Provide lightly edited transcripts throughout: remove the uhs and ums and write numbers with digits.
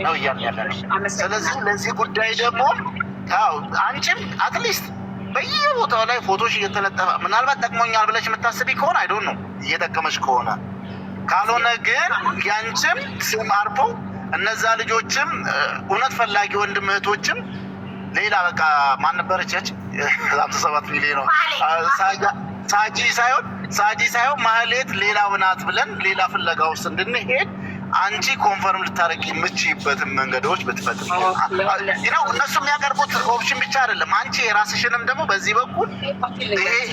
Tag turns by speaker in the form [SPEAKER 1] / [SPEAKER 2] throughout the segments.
[SPEAKER 1] ነው እያልን ያለ ነው። ስለዚህ ለዚህ ጉዳይ ደግሞ አንቺም አትሊስት በየቦታው ላይ ፎቶሽ እየተለጠፈ ምናልባት ጠቅሞኛል ብለሽ የምታስቢ ከሆነ አይዶን ነው እየጠቀመች ከሆነ ካልሆነ ግን ያንቺም ስም አርፎ እነዛ ልጆችም እውነት ፈላጊ ወንድም እህቶችም ሌላ በቃ ማን ነበረች 57 ሚሊዮን ነው ሳጂ ሳይሆን ማህሌት ሌላው ናት ብለን ሌላ ፍለጋ ውስጥ እንድንሄድ አንቺ ኮንፈርም ልታረቂ የምችይበትን መንገዶች ብትፈጥሪ ነው። እነሱ የሚያቀርቡት ኦፕሽን ብቻ አይደለም። አንቺ የራስሽንም ደግሞ በዚህ በኩል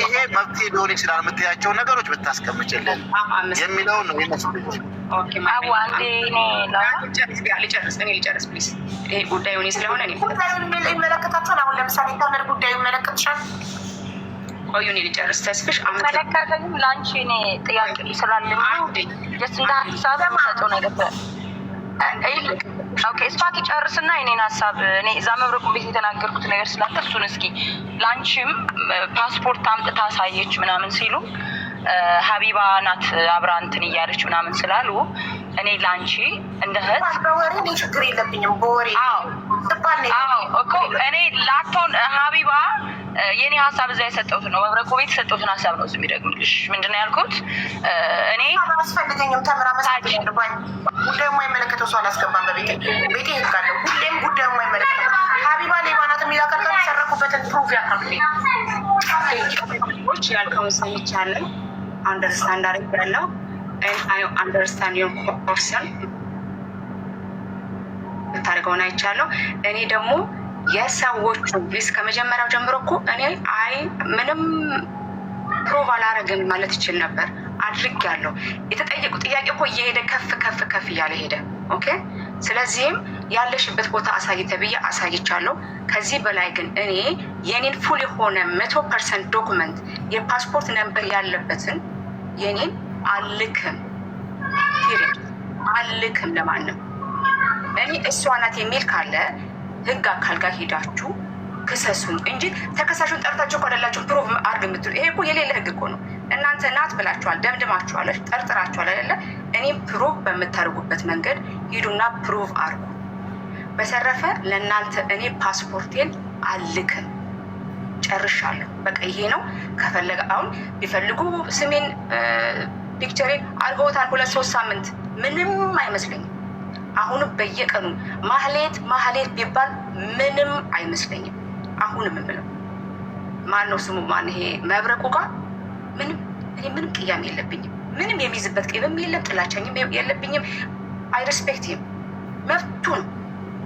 [SPEAKER 1] ይሄ መፍትሄ ሊሆን ይችላል የምትያቸውን ነገሮች ብታስቀምጭልን የሚለው ነው ይመስልኝ።
[SPEAKER 2] ልጨርስ ፕሊዝ። ይሄ ጉዳዩ እኔ ስለሆነ ይመለከታቸዋል። አሁን ለምሳሌ ኢንተርኔት ጉዳዩ ይመለከትሻል። ቆዩን ልጨርስ። ተስፍሽ
[SPEAKER 3] አመለካከተኝም ለአንቺ እኔ ጥያቄ ስላለኝ ጀስት እንደ ሀሳብ የምሰጠው ነገር ኦኬ ስፋት ይጨርስና የኔን ሀሳብ እኔ እዛ መብረቁ ቤት የተናገርኩት ነገር ስላለ እሱን እስኪ ለአንቺም ፓስፖርት አምጥታ አሳየች ምናምን ሲሉ ሀቢባ ናት አብራ እንትን እያለች ምናምን ስላሉ እኔ ለአንቺ እንደ እህት
[SPEAKER 2] በወሬ እኔ ችግር የለብኝም። በወሬ
[SPEAKER 3] እኮ እኔ ላቶን ሀቢባ የኔ ሀሳብ እዛ የሰጠሁትን ነው። መብረቁ ቤት የሰጠሁትን ሀሳብ ነው እዚህ የሚደግምልሽ። ምንድን ነው ያልኩት? እኔ
[SPEAKER 2] አላስፈልገኝም ተምራ መሳጅ ጉዳዩ የማይመለከተው ሰው አላስገባም በቤቴ ይካለ ሁሌም ጉዳዩ የማይመለከተው ሀቢባ ሌባ ናት የሚላከል የሰረኩበትን ፕሩቭ ያካፍልኝ ያልከውን ሰምቻለሁ። አንደርስታንድ አድርጌያለሁ። አይ አንደርስታንድ ዮር ፐርሰን ታደርገውን አይቻለሁ። እኔ ደግሞ የሰዎቹ ቢስ ከመጀመሪያው ጀምሮ እኮ እኔ ምንም ፕሮቭ አላረግም ማለት ይችል ነበር። አድርጌያለሁ። የተጠየቁ ጥያቄ እኮ እየሄደ ከፍ እያለ ሄደ። ኦኬ። ስለዚህም ያለሽበት ቦታ አሳይ ተብዬ አሳይቻለሁ። ከዚህ በላይ ግን እኔ የኔን ፉል የሆነ 100% ዶክመንት የፓስፖርት ነምበር ያለበትን የኔን አልክም። ፒሪድ አልክም ለማንም። እኔ እሷ ናት የሚል ካለ ህግ አካል ጋር ሄዳችሁ ክሰሱን እንጂ ተከሳሹን ጠርታችሁ ካደላችሁ ፕሩቭ አርግ የምትሉ ይሄ እኮ የሌለ ህግ እኮ ነው። እናንተ ናት ብላችኋል፣ ደምድማችኋል፣ ጠርጥራችኋል አይደለ? እኔም ፕሩቭ በምታደርጉበት መንገድ ሂዱና ፕሩቭ አርጉ። በተረፈ ለእናንተ እኔ ፓስፖርቴን አልክም። ጨርሻለሁ። በቃ ይሄ ነው። ከፈለገ አሁን ቢፈልጉ ስሜን ፒክቸሬን አድርገውታል 2-3 ሳምንት ምንም አይመስለኝም። አሁንም በየቀኑ ማህሌት ቢባል ምንም አይመስለኝም። አሁንም የምለው ማን ነው ስሙ ማን ይሄ መብረቁ ጋር ምንም ቅያሜ የለብኝም። ምንም የሚይዝበት ቅብም የለም፣ ጥላቻኝም የለብኝም። አይ ሬስፔክት ሂም። መብቱ ነው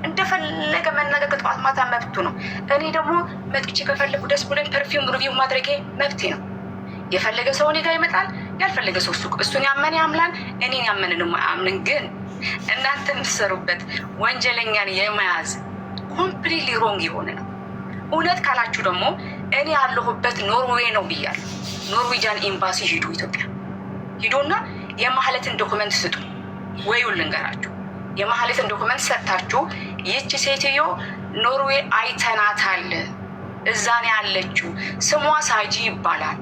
[SPEAKER 2] እንደፈለገ መናገር ጠዋት ማታ መብቱ ነው። እኔ ደግሞ መጥቼ ከፈለጉ ደስ ብሎኝ ፐርፊውም ሪቪው ማድረጌ መብቴ ነው። የፈለገ ሰው እኔ ጋር ይመጣል፣ ያልፈለገ ሰው እሱን ያመነ ያምላል፣ እኔን ያመንን አያምንን። ግን እናንተ የምትሰሩበት ወንጀለኛን የመያዝ ኮምፕሊትሊ ሮንግ የሆነ ነው። እውነት ካላችሁ ደግሞ እኔ ያለሁበት ኖርዌይ ነው ብያለሁ። ኖርዌጃን ኤምባሲ ሂዱ፣ ኢትዮጵያ ሂዱና የማህለትን ዶክመንት ስጡ። ወይውን ልንገራችሁ፣ የማህለትን ዶክመንት ሰጥታችሁ ይህች ሴትዮ ኖርዌይ አይተናታል፣ እዛኔ ያለችው ስሟ ሳጂ ይባላል።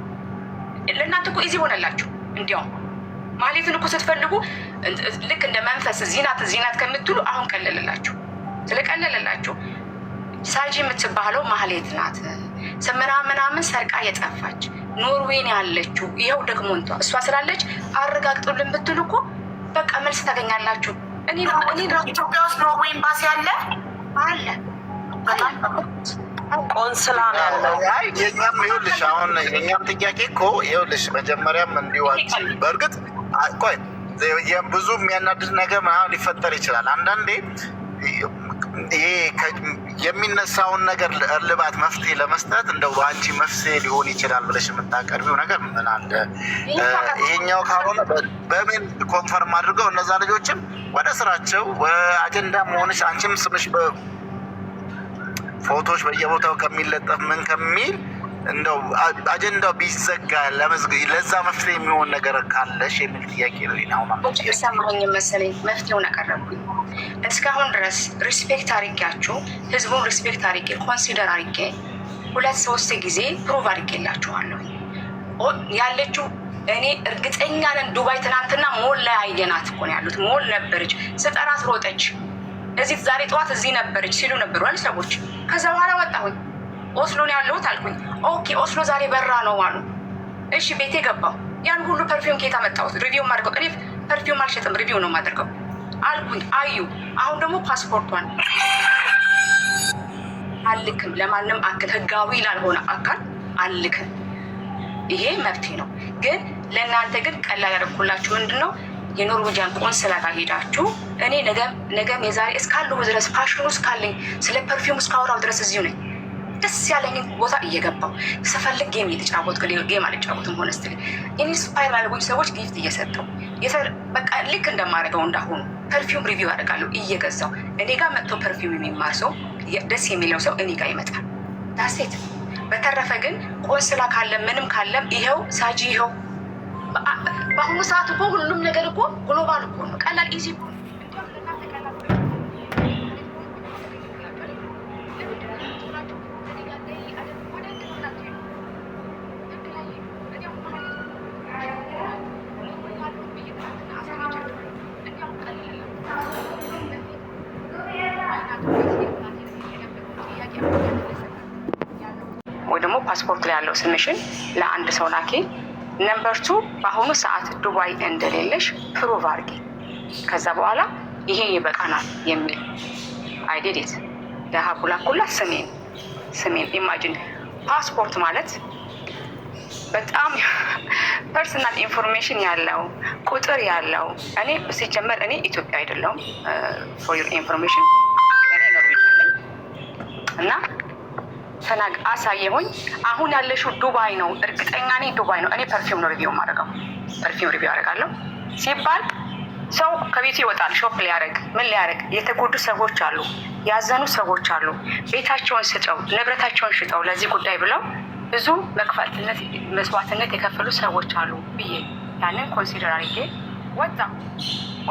[SPEAKER 2] ለእናንተ እኮ ኢዚ ሆነላችሁ። እንዲያውም ማህሌትን እኮ ስትፈልጉ ልክ እንደ መንፈስ ዚናት ከምትሉ አሁን ቀለለላችሁ። ስለቀለለላችሁ ሳጂ የምትባለው ማህሌት ናት፣ ምናምን ሰርቃ የጠፋች ኖርዌይ ያለችው ይኸው ደግሞ እሷ ስላለች አረጋግጡልን ብትሉ እኮ በቃ መልስ ታገኛላችሁ። እኔ ኢትዮጵያ ውስጥ ኖርዌይ ኤምባሲ አለ
[SPEAKER 1] ቆንስላ ነው ያለው። የኛም ይኸውልሽ አሁን የኛም ጥያቄ እኮ ይኸውልሽ መጀመሪያም እንዲዋጭ በእርግጥ ቆይ ብዙ የሚያናድድ ነገር ምናምን ሊፈጠር ይችላል። አንዳንዴ ይሄ የሚነሳውን ነገር እልባት መፍትሄ ለመስጠት እንደው አንቺ መፍትሄ ሊሆን ይችላል ብለሽ የምታቀርቢው ነገር ምን አለ? ይሄኛው ካልሆነ በምን ኮንፈርም አድርገው እነዛ ልጆችም ወደ ስራቸው አጀንዳ መሆንሽ አንቺም ስምሽ ፎቶዎች በየቦታው ከሚለጠፍ ምን ከሚል እንደው አጀንዳው ቢዘጋ ለዛ መፍትሄ የሚሆን ነገር ካለሽ የሚል ጥያቄ ነው።
[SPEAKER 2] ሰማኝ መሰለኝ መፍትሄውን አቀረብኩኝ። እስካሁን ድረስ ሪስፔክት አድርጌያችሁ ህዝቡን ሪስፔክት አድርጌ ኮንሲደር አድርጌ 2-3 ጊዜ ፕሩቭ አድርጌላችኋለሁ ያለችው። እኔ እርግጠኛ ነን ዱባይ ትናንትና ሞል ላይ አየናት እኮ ነው ያሉት። ሞል ነበረች፣ ስጠራት ሮጠች። እዚህ ዛሬ ጠዋት እዚህ ነበረች ሲሉ ነበሩ አይደል ሰዎች። ከዛ በኋላ ወጣሁኝ። ኦስሎ ነው ያለሁት አልኩኝ። ኦኬ ኦስሎ ዛሬ በራ ነው አሉ። እሺ ቤቴ ገባሁ። ያን ሁሉ ፐርፊውም ከየት አመጣሁት? ሪቪው ማድረገው እኔ ፐርፊውም አልሸጥም፣ ሪቪው ነው የማደርገው አልኩኝ። አዩ አሁን ደግሞ ፓስፖርቷን አልክም፣ ለማንም አክል ህጋዊ ላልሆነ አካል አልክም። ይሄ መብቴ ነው። ግን ለእናንተ ግን ቀላል ያደርኩላችሁ ምንድን ነው የኖርዌጂያን ቆንስላ ጋር ሄዳችሁ እኔ ነገም የዛሬ እስካለሁ ድረስ ፋሽኑ እስካለኝ ስለ ፐርፊውም እስካወራው ድረስ እዚሁ ነኝ። ደስ ያለኝን ቦታ እየገባው ስፈልግ ጌም እየተጫወትኩ ጌም አልጫወትም። ሆነ ስትል ኢንስፓየር ያደረጉኝ ሰዎች ጊፍት እየሰጠው በቃ ልክ እንደማደርገው እንዳሁኑ ፐርፊውም ሪቪው አደርጋለሁ እየገዛው። እኔ ጋር መጥቶ ፐርፊውም የሚማር ሰው ደስ የሚለው ሰው እኔ ጋር ይመጣል። ዳሴት። በተረፈ ግን ቆንስላ ካለም ምንም ካለም ይኸው ሳጂ ይኸው። በአሁኑ ሰዓት እኮ ሁሉም ነገር እኮ ግሎባል እኮ ነው። ቀላል ኢዚ እኮ ነው። ወይ ደግሞ ፓስፖርት ላይ ያለው ስምሽን ለአንድ ሰው ላኪ። ነምበር 2 በአሁኑ ሰዓት ዱባይ እንደሌለሽ ፕሩቭ አድርጊ። ከዛ በኋላ ይሄ ይበቃናል የሚል አይዲዲት ለሀኩላኩላ ስሜን ኢማጂን። ፓስፖርት ማለት በጣም ፐርሰናል ኢንፎርሜሽን ያለው ቁጥር ያለው። እኔ ሲጀመር እኔ ኢትዮጵያ አይደለሁም። ፎር ዩር ኢንፎርሜሽን እኔ ኖርዌጅ ነኝ እና አሳየሁኝ። አሁን ያለሽው ዱባይ ነው፣ እርግጠኛ ነኝ ዱባይ ነው። እኔ ፐርፊውም ነው ሪቪው ማድረገው፣ ፐርፊውም ሪቪው አደርጋለሁ ሲባል ሰው ከቤቱ ይወጣል። ሾፕ ሊያደርግ ምን ሊያደርግ፣ የተጎዱ ሰዎች አሉ፣ ያዘኑ ሰዎች አሉ። ቤታቸውን ስጠው ንብረታቸውን ሽጠው ለዚህ ጉዳይ ብለው ብዙ መስዋዕትነት የከፈሉ ሰዎች አሉ ብዬ ያንን ኮንሲደር አድርጌ ወጣ።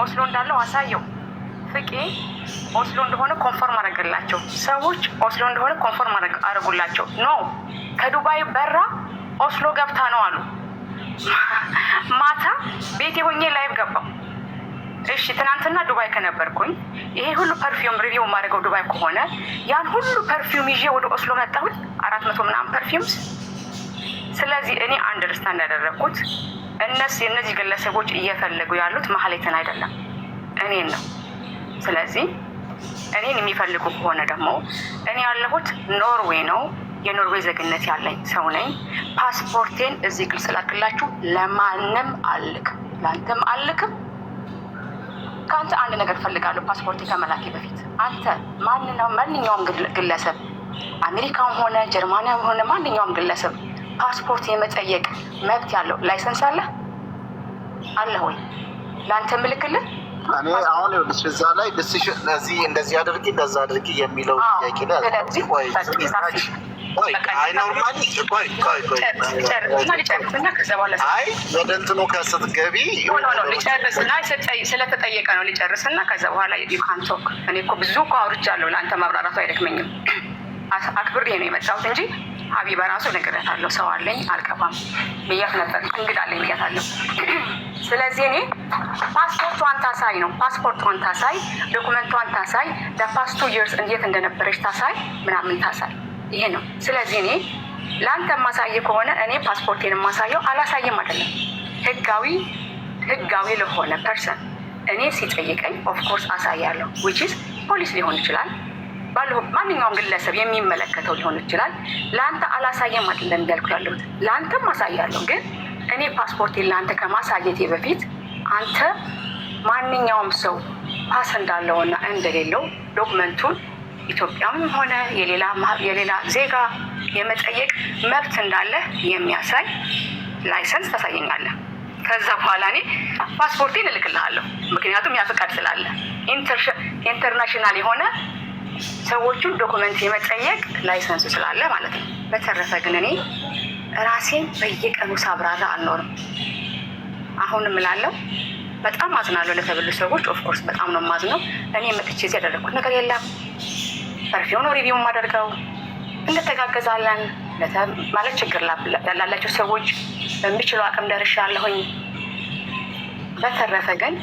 [SPEAKER 2] ኦስሎ እንዳለው አሳየው። ፍቄ ኦስሎ እንደሆነ ኮንፈርም አደረገላቸው። ሰዎች ኦስሎ እንደሆነ ኮንፈርም አደረጉላቸው። ኖ ከዱባይ በራ ኦስሎ ገብታ ነው አሉ። ማታ ቤቴ ሆኜ ላይቭ ገባው። እሺ ትናንትና ዱባይ ከነበርኩኝ ይሄ ሁሉ ፐርፊውም ሪቪው ማድረገው ዱባይ ከሆነ ያን ሁሉ ፐርፊውም ይዤ ወደ ኦስሎ መጣሁት 400 ምናምን ፐርፊውምስ። ስለዚህ እኔ አንደርስታንድ ያደረግኩት እነዚህ ግለሰቦች እየፈለጉ ያሉት ማህሌትን አይደለም እኔን ነው። ስለዚህ እኔን የሚፈልጉ ከሆነ ደግሞ እኔ ያለሁት ኖርዌይ ነው። የኖርዌይ ዜግነት ያለኝ ሰው ነኝ። ፓስፖርቴን እዚህ ግልጽ ላክላችሁ። ለማንም አልክም፣ ለአንተም አልክም። ከአንተ አንድ ነገር ፈልጋለሁ። ፓስፖርቴ ከመላኬ በፊት አንተ ማንኛውም ግለሰብ አሜሪካም ሆነ ጀርማኒያም ሆነ ማንኛውም ግለሰብ ፓስፖርት የመጠየቅ መብት ያለው ላይሰንስ አለ ወይ? ለአንተ ምልክልህ
[SPEAKER 1] እኔ አሁን ይኸውልሽ እዛ ላይ እዚህ እንደዚህ አድርጊ እንደዛ አድርጊ የሚለው ጥያቄ ላይ ወደ እንትኑ ከስትገቢ
[SPEAKER 2] ሊጨርስና ስለተጠየቀ ነው ሊጨርስና ከዛ በኋላ ዩካንቶክ። እኔ እኮ ብዙ እኮ አውርቻለሁ። ለአንተ ማብራራቱ አይደክመኝም። አክብሬ ነው የመጣሁት እንጂ ሀቢባ ራሱ ነግሬያታለሁ። ሰው አለኝ አልቀባም ብያት ነበር። እንግዳ አለኝ ብያታለሁ። ስለዚህ እኔ ፓስፖርቷን ታሳይ ነው፣ ፓስፖርቷን ታሳይ፣ ዶኩመንቷን ታሳይ፣ ለፓስቱ ይርስ እንዴት እንደነበረች ታሳይ፣ ምናምን ታሳይ። ይሄ ነው። ስለዚህ እኔ ለአንተ ማሳየ ከሆነ እኔ ፓስፖርቴን ማሳየው አላሳየም አይደለም። ህጋዊ ለሆነ ፐርሰን እኔ ሲጠይቀኝ ኦፍኮርስ አሳያለሁ። ዊች ኢዝ ፖሊስ ሊሆን ይችላል፣ ማንኛውም ግለሰብ የሚመለከተው ሊሆን ይችላል። ለአንተ አላሳየም አይደለም እንዳልኩ ያለሁት፣ ለአንተም ማሳያለሁ። ግን እኔ ፓስፖርቴን ለአንተ ከማሳየቴ በፊት አንተ ማንኛውም ሰው ፓስ እንዳለውና እንደሌለው ዶክመንቱን ኢትዮጵያም ሆነ የሌላ ዜጋ የመጠየቅ መብት እንዳለ የሚያሳይ ላይሰንስ ታሳየኛለህ። ከዛ በኋላ እኔ ፓስፖርቴን እልክልሃለሁ። ምክንያቱም ያ ፈቃድ ስላለ ኢንተርናሽናል የሆነ ሰዎቹን ዶክመንት የመጠየቅ ላይሰንስ ስላለ ማለት ነው። በተረፈ ግን እኔ ራሴን በየቀኑ ሳብራራ አልኖርም። አሁን እምላለሁ በጣም አዝናለሁ ለተበሉ ሰዎች። ኦፍኮርስ በጣም ነው የማዝነው። እኔ መጥቼ እዚህ ያደረግኩት ነገር የለም። ፐርፊውም ነው ሪቪው የማደርገው። እንተጋገዛለን ማለት ችግር ላላቸው ሰዎች በሚችለው አቅም ደርሻለሁኝ። በተረፈ ግን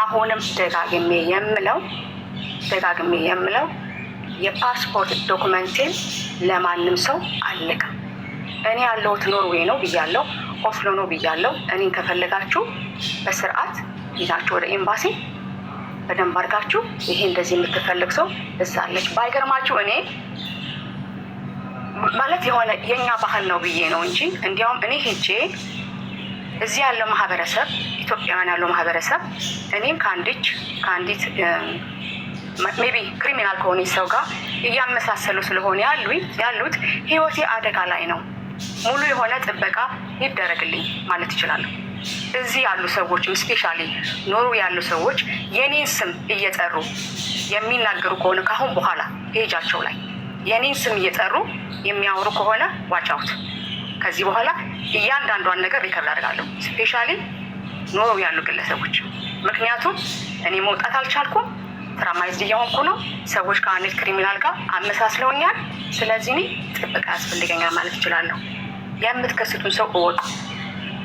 [SPEAKER 2] አሁንም ደጋግሜ የምለው ደጋግሜ የምለው የፓስፖርት ዶክመንቴን ለማንም ሰው አልልክም። እኔ ያለሁት ኖርዌይ ነው ብያለሁ፣ ኦስሎ ነው ብያለሁ። እኔን ከፈለጋችሁ በስርዓት ይዛችሁ ወደ ኤምባሲ በደንብ አድርጋችሁ ይሄ እንደዚህ የምትፈልግ ሰው እዛ አለች። ባይገርማችሁ እኔ ማለት የሆነ የኛ ባህል ነው ብዬ ነው እንጂ እንዲያውም እኔ ሄጄ እዚህ ያለው ማህበረሰብ ኢትዮጵያውያን ያለው ማህበረሰብ እኔም ከአንዲት ሜቢ ክሪሚናል ከሆነ ሰው ጋር እያመሳሰሉ ስለሆነ ያሉት ህይወቴ አደጋ ላይ ነው፣ ሙሉ የሆነ ጥበቃ ይደረግልኝ ማለት ይችላሉ። እዚህ ያሉ ሰዎችም ስፔሻሊ ኖሩ ያሉ ሰዎች የኔን ስም እየጠሩ የሚናገሩ ከሆነ ካሁን በኋላ ፔጃቸው ላይ የኔን ስም እየጠሩ የሚያወሩ ከሆነ ዋች አውት። ከዚህ በኋላ እያንዳንዷን ነገር ሪከርድ አደርጋለሁ፣ ስፔሻሊ ኖሩ ያሉ ግለሰቦች። ምክንያቱም እኔ መውጣት አልቻልኩም፣ ትራማይዝድ እየሆንኩ ነው። ሰዎች ከአንድ ክሪሚናል ጋር አመሳስለውኛል። ስለዚህ እኔ ጥበቃ ያስፈልገኛል ማለት እችላለሁ። የምትከስቱን ሰው እወቁ።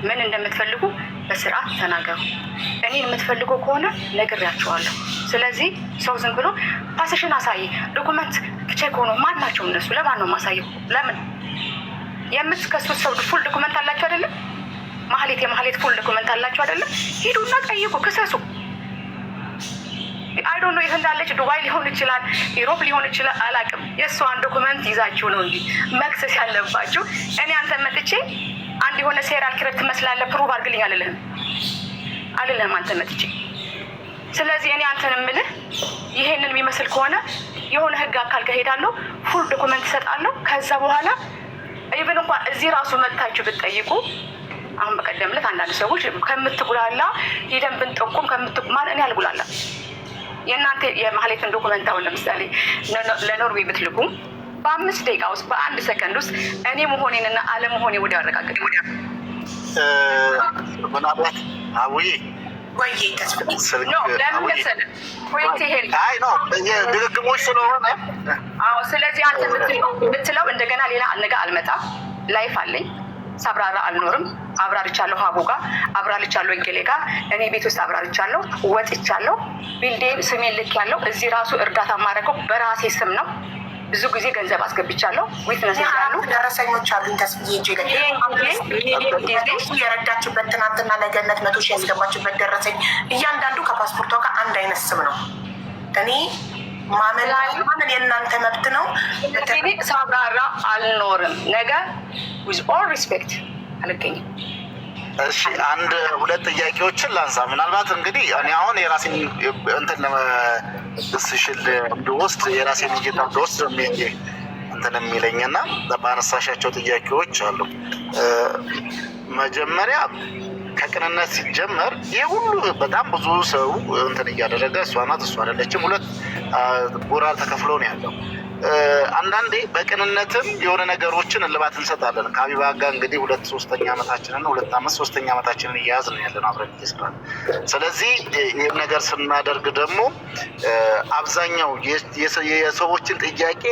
[SPEAKER 2] ምን እንደምትፈልጉ በስርዓት ተናገሩ። እኔን የምትፈልጉ ከሆነ ነግሬያቸዋለሁ። ስለዚህ ሰው ዝም ብሎ ፓስሽን አሳይ ዶኩመንት ቼክ ሆኖ ማን ናቸው እነሱ? ለማን ነው ማሳየው? ለምን የምትከሱት ሰው ፉል ዶኩመንት አላቸው አይደለም? የማህሌት ፉል ዶኩመንት አላቸው አይደለም? ሂዱና ጠይቁ፣ ክሰሱ። አይ ዶንት ኖ የት እንዳለች ዱባይ ሊሆን ይችላል፣ ኢሮፕ ሊሆን ይችላል፣ አላውቅም። የእሷን ዶኩመንት ይዛችሁ ነው እንጂ መክሰስ ያለባችሁ። እኔ አንተ መጥቼ አንድ የሆነ ሴራል ኪረር ትመስላለህ ፕሩቭ አድርግልኝ አልልህም አንተ መጥቼ። ስለዚህ እኔ አንተን የምልህ ይሄንን የሚመስል ከሆነ የሆነ ህግ አካል ጋር ሄዳለሁ፣ ፉል ዶኩመንት እሰጣለሁ። ከዛ በኋላ ኢቭን እንኳን እዚህ ራሱ መጥታችሁ ብትጠይቁ፣ አሁን በቀደም ዕለት አንዳንድ ሰዎች ከምትጉላላ ሄደን ብንጠቁም ማለት እኔ አልጉላላ። የእናንተ የማህሌትን ዶኩመንት አሁን ለምሳሌ ለኖርዌይ ብትልኩ በ5 ደቂቃ ውስጥ በ1 ሰከንድ ውስጥ እኔ መሆኔንና አለመሆኔ ወደ አረጋግጥ
[SPEAKER 1] ምናልባት አውይ ድግግሞች ስለሆነ
[SPEAKER 2] ስለዚህ አንተ ብትለው እንደገና ሌላ ነገ አልመጣም። ላይፍ አለኝ፣ ሳብራራ አልኖርም። አብራርቻለሁ፣ ሀቡ ጋር አብራርቻለሁ፣ እንገሌ ጋር እኔ ቤት ውስጥ አብራርቻለሁ፣ ወጥቻለሁ፣ ቢልዴም ስሜን ልክ ያለው እዚህ ራሱ እርዳታ ማድረገው በራሴ ስም ነው። ብዙ ጊዜ ገንዘብ አስገብቻለሁ። ዊትነስ ያሉ
[SPEAKER 4] ደረሰኞች አሉኝ። ተስብዬ የረዳችበት ትናንትና ለገነት 100 ሺህ ያስገባችበት ደረሰኝ እያንዳንዱ ከፓስፖርቷ ጋር አንድ አይነት ስም ነው። እኔ ማመን የእናንተ መብት ነው።
[SPEAKER 2] ሳብራራ አልኖርም። ነገ ዊዝ ኦል ሪስፔክት አልገኝም።
[SPEAKER 1] እሺ 1-2 ጥያቄዎችን ላንሳ። ምናልባት እንግዲህ እኔ አሁን የራሴን እንትን ለመስሽል እንድወስድ የራሴን እይታ እንድወስድ እንትን የሚለኝና ባነሳሻቸው ጥያቄዎች አሉ። መጀመሪያ ከቅንነት ሲጀመር ይህ ሁሉ በጣም ብዙ ሰው እንትን እያደረገ እሷ ናት እሷ አይደለችም 2 ጎራ ተከፍሎ ነው ያለው። አንዳንዴ በቅንነትም የሆነ ነገሮችን እልባት እንሰጣለን። ከሀቢባ ጋር እንግዲህ 2-3ኛ ዓመታችንን 2 ዓመት 3ኛ ዓመታችንን እያያዝን ያለን አብረን እየሰራን። ስለዚህ ይህን ነገር ስናደርግ ደግሞ አብዛኛው የሰዎችን ጥያቄ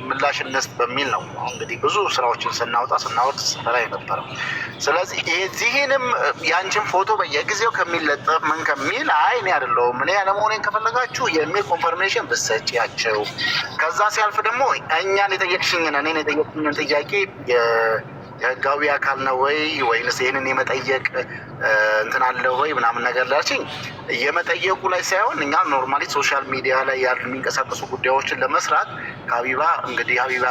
[SPEAKER 1] ምላሽ እንስጥ በሚል ነው እንግዲህ ብዙ ስራዎችን ስናወርድ ስንሰራ የነበረው። ስለዚህ የዚህንም የአንቺን ፎቶ በየጊዜው ከሚለጠፍ ምን ከሚል እኔ አይደለሁም እኔ ያለመሆኔን ከፈለጋችሁ የሚል ኮንፈርሜሽን ብትሰጪያቸው፣ ከዛ ሲያልፍ ደግሞ እኛን የጠየቅሽኝን እኔን የጠየቅሽኝን ጥያቄ የህጋዊ አካል ነው ወይ ወይንስ ይህንን የመጠየቅ እንትን አለ ወይ ምናምን ነገር ላልሽኝ የመጠየቁ ላይ ሳይሆን እኛ ኖርማሊ ሶሻል ሚዲያ ላይ ያሉ የሚንቀሳቀሱ ጉዳዮችን ለመስራት ከሀቢባ እንግዲህ ሀቢባ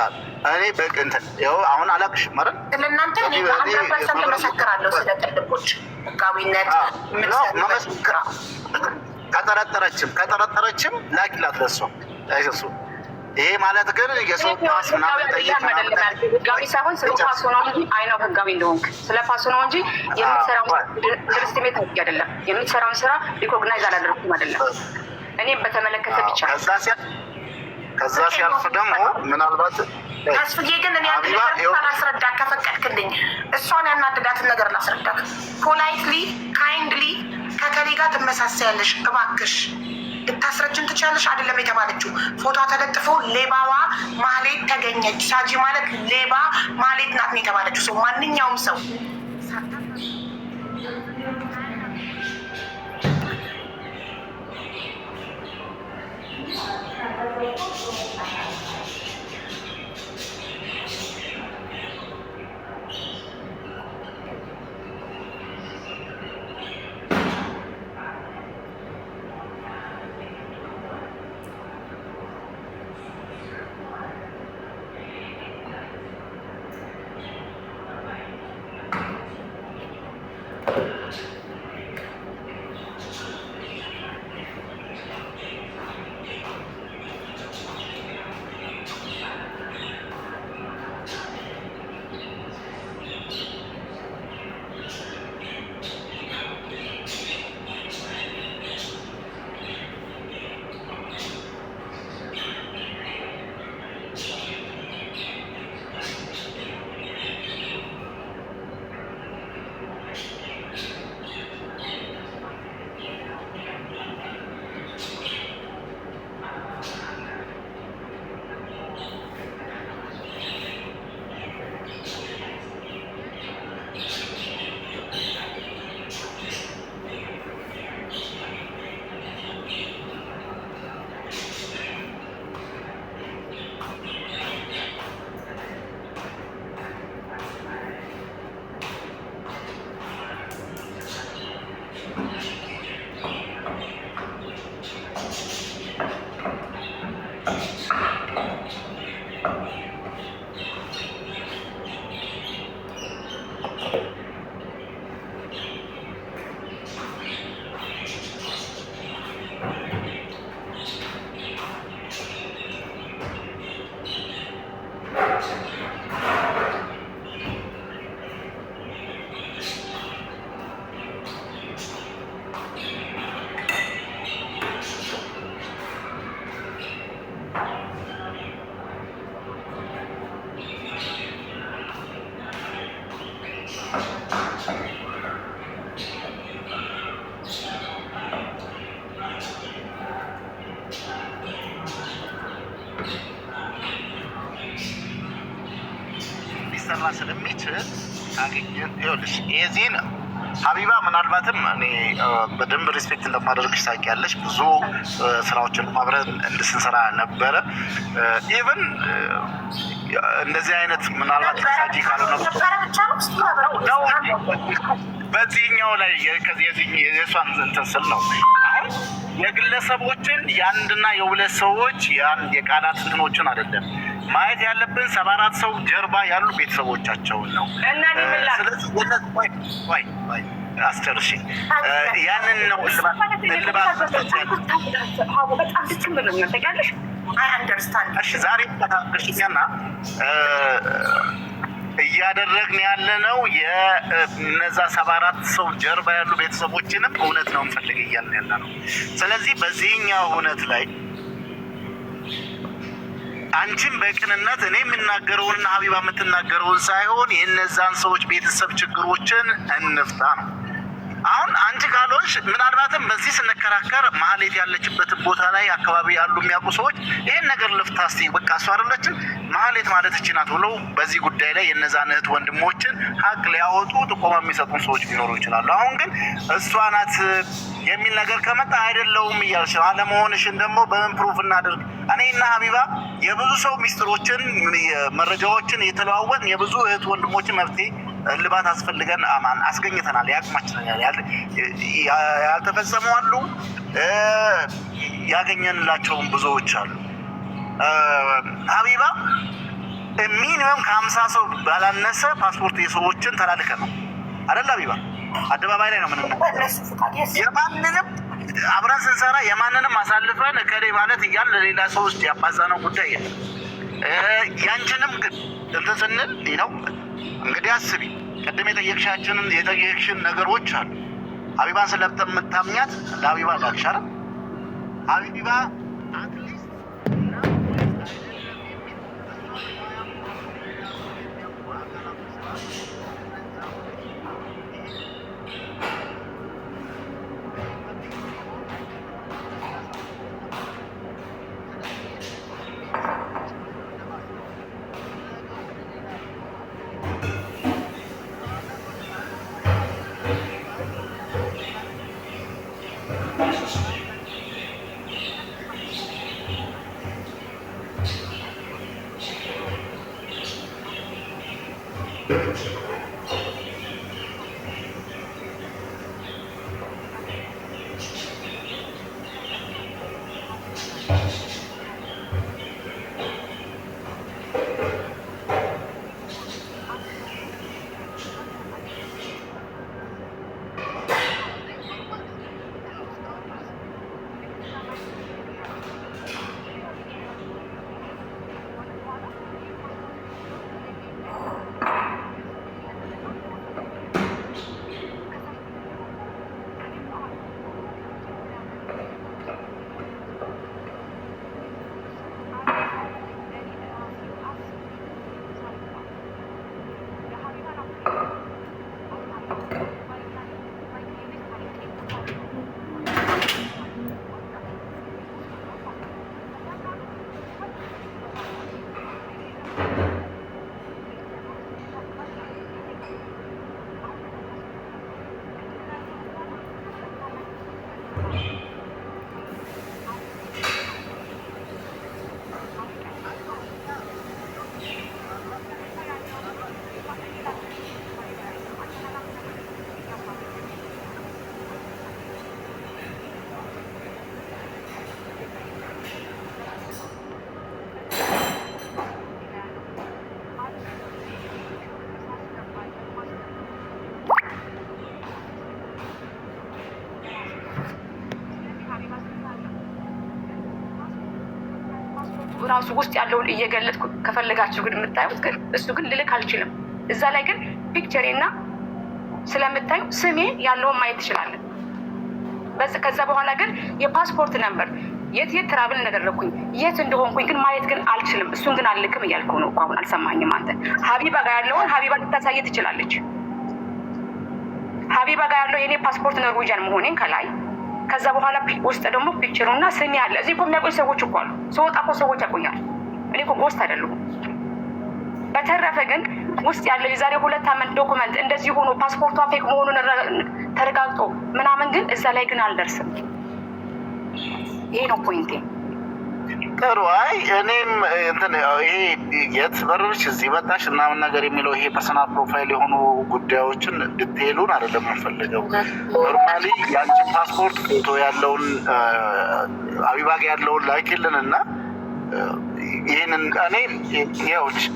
[SPEAKER 1] እኔ እንትን ይኸው አሁን አላቅሽም ማለት
[SPEAKER 4] ለእናንተ ፐርሰንት መሰክራለሁ ስለ ቅልቦች ህጋዊነት ከጠረጠረችም ላኪላት ለሷ አይሰሱ። ይሄ ማለት ግን የሰው ፓስ ምናምን
[SPEAKER 2] ህጋዊ ሳይሆን ስለ ፓሱ ነው እንጂ አይነው ህጋዊ እንደሆንክ ስለ ፓሱ ነው እንጂ የምትሰራው ድርጅት ቤት አይደለም። የምትሰራውን ስራ ሪኮግናይዝ አላደረኩም አይደለም። እኔም በተመለከተ ብቻ
[SPEAKER 1] ከዛ ሲያልፍ ደግሞ ምናልባት
[SPEAKER 4] አስፍዬ ግን እኔ አንድ ነገር ላስረዳ ከፈቀድክልኝ፣ እሷን ያናደዳትን ነገር ላስረዳክ። ፖላይትሊ ካይንድሊ ከከሌ ጋር ትመሳሰያለሽ፣ እባክሽ ልታስረጅን ትችላለሽ አይደለም የተባለችው። ፎቶ ተለጥፎ ሌባዋ ማህሌት ተገኘች። ሳጂ ማለት ሌባ ማህሌት ናት ነው የተባለችው። ሰው ማንኛውም ሰው
[SPEAKER 1] ሊሰራ ስለሚችል አገኘን። ይኸውልሽ የዚህን ሀቢባ ምናልባትም እኔ በደንብ ሪስፔክት እንደማደርግሽ ታውቂያለሽ። ብዙ ስራዎችን አብረን እንድስንሰራ ነበረ። ኢቨን እንደዚህ አይነት ምናልባት ሳጂ ካልሆነ በዚህኛው ላይ የእሷን እንትን ስል ነው አሁን የግለሰቦችን የአንድና የሁለት ሰዎች የአንድ የቃላት እንትኖችን አይደለም ማየት ያለብን 74 ሰው ጀርባ ያሉ ቤተሰቦቻቸውን ነው። ስለዚህ አስጨርሽ ያንን ነው እልባት ዛሬ ሽኛና እያደረግን ያለ ነው የነዛ 74 ሰው ጀርባ ያሉ ቤተሰቦችንም እውነት ነው እንፈልግ እያልን ያለ ነው። ስለዚህ በዚህኛው እውነት ላይ አንቺም በቅንነት እኔ የምናገረውንና ሀቢባ የምትናገረውን ሳይሆን የነዛን ሰዎች ቤተሰብ ችግሮችን እንፍታ ነው። አሁን አንቺ ካልሆንሽ ምናልባትም በዚህ ስንከራከር ማህሌት ያለችበትን ቦታ ላይ አካባቢ ያሉ የሚያውቁ ሰዎች ይህን ነገር ልፍታ እስቲ በቃ እሷ አይደለችም ማህሌት ማለት እቺ ናት ብለው በዚህ ጉዳይ ላይ የነዛን እህት ወንድሞችን ሀቅ ሊያወጡ ጥቆማ የሚሰጡን ሰዎች ሊኖሩ ይችላሉ። አሁን ግን እሷ ናት የሚል ነገር ከመጣ አይደለውም እያልሽ አለመሆንሽን ደግሞ በምን ፕሩፍ እናደርግ? እኔና ሀቢባ የብዙ ሰው ሚስጥሮችን መረጃዎችን የተለዋወጥን የብዙ እህት ወንድሞችን መፍትሄ እልባት አስፈልገን አማን አስገኝተናል። ያቅማችን ያልተፈጸሙ አሉ፣ ያገኘንላቸውን ብዙዎች አሉ። ሀቢባ ሚኒመም ከ50 ሰው ባላነሰ ፓስፖርት የሰዎችን ተላልከ ነው አይደል? ሀቢባ አደባባይ ላይ ነው ምንም የማንንም አብረን ስንሰራ የማንንም አሳልፈን እከሌ ማለት እያል ሌላ ሰው ውስጥ ያባዛነው ጉዳይ የለም። ያንቺንም ግን እንትን ስንል ነው እንግዲህ አስቢ። ቅድም የጠየቅሽን ነገሮች አሉ። ሀቢባን ስለምታምኛት ለሀቢባ ላክሻለ ሀቢባ
[SPEAKER 2] ራሱ ውስጥ ያለውን እየገለጥኩ ከፈለጋችሁ ግን የምታዩት ግን እሱ ግን ልልክ አልችልም። እዛ ላይ ግን ፒክቸሬና ስለምታዩ ስሜ ያለውን ማየት ትችላለን። ከዛ በኋላ ግን የፓስፖርት ነምበር የት ትራቭል እንዳደረግኩኝ የት እንደሆንኩኝ ግን ማየት ግን አልችልም። እሱን ግን አልልክም እያልኩ ነው እኮ አሁን አልሰማኝም አንተ። ሀቢባ ጋር ያለውን ሀቢባ ልታሳየ ትችላለች። ሀቢባ ጋር ያለው የኔ ፓስፖርት ኖርዌጂያን መሆኔን ከላይ ከዛ በኋላ ውስጥ ደግሞ ፒክቸሩና ስሜ አለ። እዚህ እኮ የሚያውቁኝ ሰዎች እኮ አሉ። ስወጣ እኮ ሰዎች ያውቁኛል። እኔ እኮ ጎስት አይደለሁም። በተረፈ ግን ውስጥ ያለው የዛሬ 2 ዓመት ዶኩመንት እንደዚህ ሆኖ ፓስፖርቷ ፌክ መሆኑን ተረጋግጦ ምናምን ግን እዛ ላይ ግን አልደርስም። ይሄ ነው ፖይንቴ።
[SPEAKER 1] ጥሩ። አይ እኔም እንትን ይሄ የት በረርሽ እዚህ መጣሽ ምናምን ነገር የሚለው ይሄ ፐርሰናል ፕሮፋይል የሆኑ ጉዳዮችን ዲቴይሉን አይደለም የምንፈልገው። ኖርማሊ የአንቺን ፓስፖርት ፎቶ ያለውን ሀቢባ ጋ ያለውን ላኪልን እና ይህንን እኔ ይኸውልሽ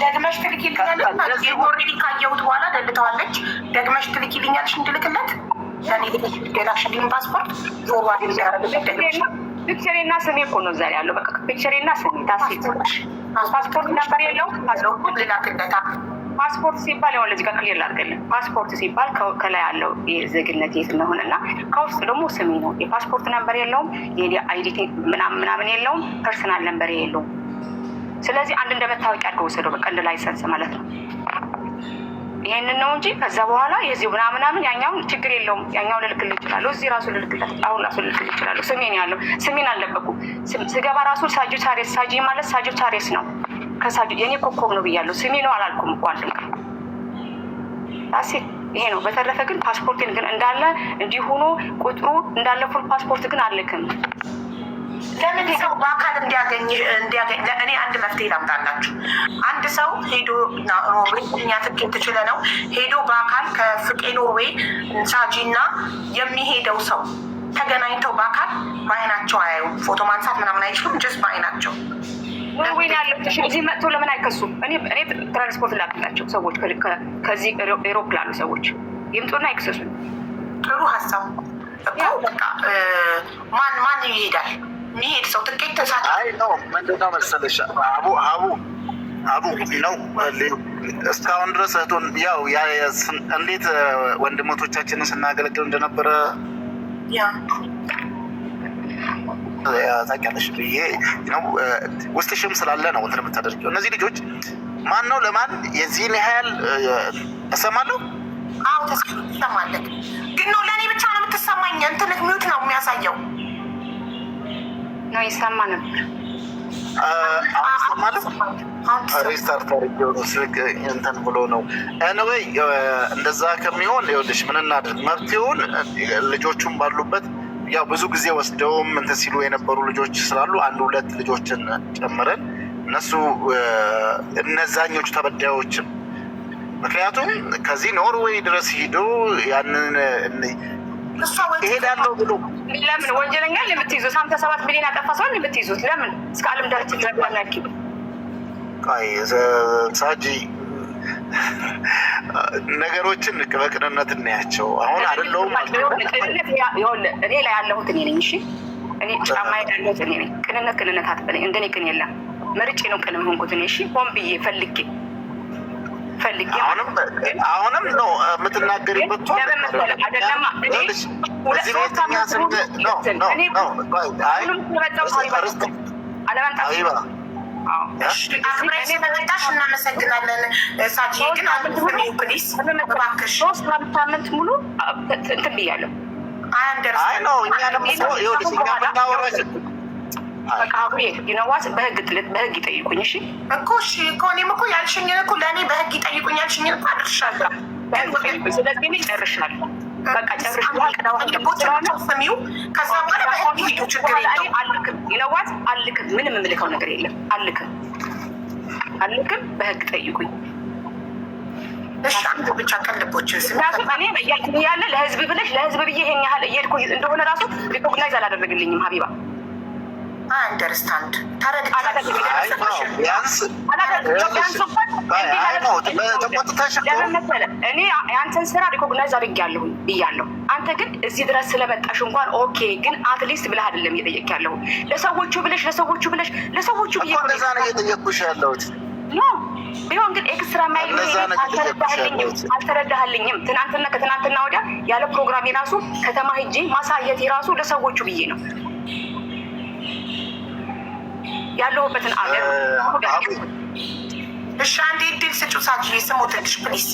[SPEAKER 4] ደግመሽ ትልኪልኛለሽ። ኦልሬዲ ካየሁት በኋላ ደልተዋለች። ደግመሽ ትልኪልኛለሽ እንድልክለት ለኔ ሌላሽልኝ ፓስፖርት ዞሮ ያደረግልኝ
[SPEAKER 2] ፒክቸሬና ስሜ እኮ ነው ዛሬ ያለው። በቃ ፒክቸሬና ስሜ ታሲት ፓስፖርት ነበር የለው
[SPEAKER 4] ልላክለታ።
[SPEAKER 2] ፓስፖርት ሲባል ያው ለዚህ ጋር ክሊር ላድርግልን። ፓስፖርት ሲባል ከላይ ያለው የዜግነት የት እንደሆነና ከውስጥ ደግሞ ስሜ ነው። የፓስፖርት ነበር የለውም፣ የአይዲ ምናምን የለውም፣ ፐርሰናል ነበር የለውም። ስለዚህ አንድ እንደ መታወቂያ አድርገው ወሰደው። በቃ እንደ ላይሰንስ ማለት ነው። ይሄንን ነው እንጂ ከዛ በኋላ የዚህ ምናምን ያኛውን ችግር የለውም። ያኛው ልልክልህ እችላለሁ። እዚህ ራሱ ልልክልህ አሁን ራሱ ልልክልህ እችላለሁ። ስሜን ያለው ስሜን አልለበኩም። ስገባ ራሱ ሳጁታሪስ ሳጂ ማለት ሳጁታሪስ ነው። ከሳጁ የኔ ኮከብ ነው ብያለሁ። ስሜ ነው አላልኩም እኮ አልልም። ይሄ ነው። በተረፈ ግን ፓስፖርቴን ግን እንዳለ እንዲህ ሆኖ ቁጥሩ እንዳለ ፉል ፓስፖርት ግን አልልክም።
[SPEAKER 4] ለምን ሰው በአካል እንዲያገኝ እኔ አንድ መፍትሄ ላምጣላችሁ። አንድ ሰው ሄዶ ኖርዌይ እኛ ትኬት ትችለ ነው ሄዶ በአካል ከፍቄ ኖርዌይ ሳጂ እና የሚሄደው ሰው ተገናኝተው በአካል በአይናቸው አያዩ። ፎቶ ማንሳት ምናምን አይችሉም። ጀስት በአይናቸው
[SPEAKER 2] ኖርዌይ ያለው እዚህ መጥቶ ለምን አይከሱም? እኔ ትራንስፖርት ላክላቸው ሰዎች ከዚህ ኤሮፕ ላሉ ሰዎች ይምጡና አይክሰሱ።
[SPEAKER 4] ጥሩ ሀሳብ እኮ በቃ ማን ይሄዳል? የሚሄድ ሰው ትኬት ተሳት
[SPEAKER 1] ነው። ምንድነው መሰለሽ አቡ ነው እስካሁን ድረስ እህቱን ያው እንዴት ወንድሞቶቻችንን ስናገለግል እንደነበረ ታውቂያለሽ ብዬ ነው። ውስጥሽም ስላለ ነው እንትን የምታደርጊው። እነዚህ ልጆች ማን ነው ለማን የዚህን ያህል እሰማለሁ?
[SPEAKER 4] አዎ ትሰማለህ፣ ግን ነው ለእኔ ብቻ ነው የምትሰማኝ? እንትንክ ሚዩት ነው የሚያሳየው
[SPEAKER 2] ነው ይሰማ ነበር።
[SPEAKER 1] ሪስታርት አድርጌው ነው ስልክ እንትን ብሎ ነው። ኤኒዌይ እንደዛ ከሚሆን ይኸውልሽ ምን እናድርግ? መፍትሄውን ልጆቹም ባሉበት ያው ብዙ ጊዜ ወስደውም እንትን ሲሉ የነበሩ ልጆች ስላሉ 1-2 ልጆችን ጨምረን እነዛኞቹ ተበዳዮችም ምክንያቱም ከዚህ ኖርዌይ ድረስ ሂዶ ያንን ይሄዳለሁ ብሎ
[SPEAKER 2] ለምን ወንጀለኛ የምትይዙት 57 ሚሊዮን ያጠፋ ሰው የምትይዙት ለምን እስከ ዓለም ዳርቻ ድረስ
[SPEAKER 1] ሳጂ ነገሮችን በቅንነት እናያቸው። አሁን አይደለሁም
[SPEAKER 2] እኔ ላይ ያለሁት እኔ ነኝ። እሺ እኔ ጫማ ያለሁት እኔ ነኝ። ቅንነት አትበለኝ። እንደኔ ቅን የለም። መርጬ ነው ቅን የሆንኩት እኔ። እሺ ሆን ብዬ ፈልጌ
[SPEAKER 1] አሁንም ነው የምትናገሪበት
[SPEAKER 2] አይደለም።
[SPEAKER 4] ስለመጣሽ እናመሰግናለን። ሳጂ ግን ፕሊስ እባክሽ
[SPEAKER 2] 3 ሳምንት ሙሉ እንትን ብያለሁ።
[SPEAKER 1] አይ ነው እኛ ደግሞ ይኸውልሽ እኛ የምናወራሽ
[SPEAKER 2] በቃ ይነዋት በህግ ይጠይቁኝ። እሺ
[SPEAKER 4] እኮ እሺ እኮ እኔም እኮ ያልሽኝን እኮ ለእኔ በህግ ይጠይቁኝ ያልሽኝን እኮ አድርሻለሁ።
[SPEAKER 2] ስለዚህ እኔ ጨርሻለሁ። በቃ
[SPEAKER 4] ጨርሻለሁ። ከዛ በኋላ በህግ ሂዱ፣ ችግር የለውም።
[SPEAKER 2] አልክም ይነዋት አልክም። ምንም የምልከው ነገር የለም። አልክም። በህግ ጠይቁኝ።
[SPEAKER 4] እሺ አንተ ብቻ ቀልቦችን
[SPEAKER 2] እኔ በያልኩኝ ያለ ለህዝብ ብለሽ ለህዝብ ብዬ ይሄን ያህል እየሄድኩ እንደሆነ ራሱ ሪኮግናይዝ አላደረግልኝም ሀቢባ
[SPEAKER 4] አንደርስታንድ
[SPEAKER 2] እኔ የአንተን ስራ ሪኮግናይዝ አድርጌያለሁ ብያለሁ። አንተ ግን እዚህ ድረስ ስለመጣሽ እንኳን ኦኬ፣ ግን አትሊስት ብለህ አይደለም እየጠየቅ ያለሁ። ለሰዎቹ ብዬ
[SPEAKER 1] እንደዛ ነው እየጠየቅኩሽ ያለሁት።
[SPEAKER 2] ቢሆን ግን ኤክስትራ ማይል አልተረዳህልኝም። ትናንትና ከትናንትና ወዲያ ያለ ፕሮግራም የራሱ ከተማ ሂጄ ማሳየት የራሱ ለሰዎቹ ብዬ ነው ያለሁበትን አገር።
[SPEAKER 4] እሺ አንዴ እድል ስጩ ሳጂ፣ ስሞትልሽ ፕሊስ።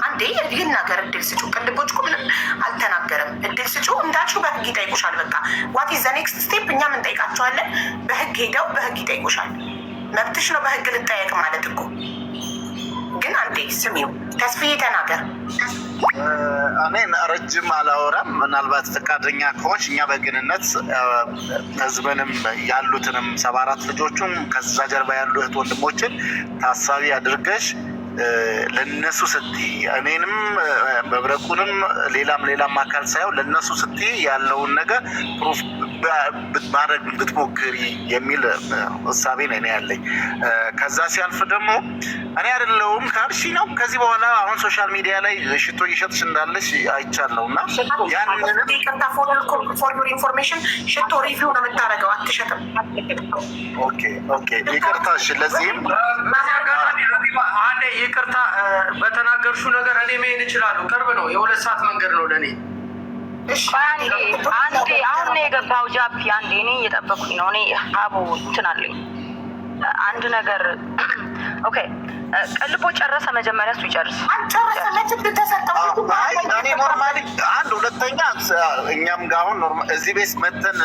[SPEAKER 4] አንዴ ይህን ነገር እድል ስጩ። ቅልቦች እኮ ምንም አልተናገርም። እድል ስጩ። እንዳልሽው በህግ ይጠይቁሻል። በቃ ዋት ኢዝ ዘ ኔክስት ስቴፕ? እኛም እንጠይቃቸዋለን። በህግ ሄደው በህግ ይጠይቁሻል። መብትሽ ነው በህግ ልጠየቅ ማለት እኮ። ግን አንዴ ስሚው፣ ተስፍዬ ተናገር።
[SPEAKER 1] እኔ ረጅም አላወራም። ምናልባት ፈቃደኛ ከሆንሽ እኛ በግንነት ህዝብንም ያሉትንም 74 ልጆቹም ከዛ ጀርባ ያሉ እህት ወንድሞችን ታሳቢ አድርገሽ ለነሱ ስትይ እኔንም መብረቁንም ሌላም አካል ሳይሆን ለነሱ ስትይ ያለውን ነገር ፕሩፍ ማድረግ ብትሞክሪ የሚል እሳቤ ነው ያለኝ። ከዛ ሲያልፍ ደግሞ እኔ አይደለሁም ካልሽ ነው ከዚህ በኋላ አሁን ሶሻል ሚዲያ ላይ ሽቶ እየሸጥሽ እንዳለሽ አይቻለሁ እና ያንንም
[SPEAKER 4] ፎር ዩር ኢንፎርሜሽን ሽቶ ሪቪው ነው የምታደርገው፣ አትሸጥም።
[SPEAKER 1] ኦኬ ይቅርታሽ። ለዚህም
[SPEAKER 5] አንዴ ይቅርታ በተናገርሽው ነገር እኔ መሄድ እችላለሁ። ቅርብ ነው፣ የ2 ሰዓት መንገድ ነው ለእኔ።
[SPEAKER 3] አንዴ አሁን ነው የገባው ጃፒ። አንዴ እኔ እየጠበኩኝ ነው። እኔ አቦ እንትን አለኝ አንድ ነገር። ኦኬ ቀልቦ ጨረሰ። መጀመሪያ እሱ ይጨርስ።
[SPEAKER 4] ጨረሰ። ለችግር ተሰጠው።
[SPEAKER 1] እኔ ኖርማሊ አንድ ሁለተኛ እኛም ጋር አሁን እዚህ ቤት መተን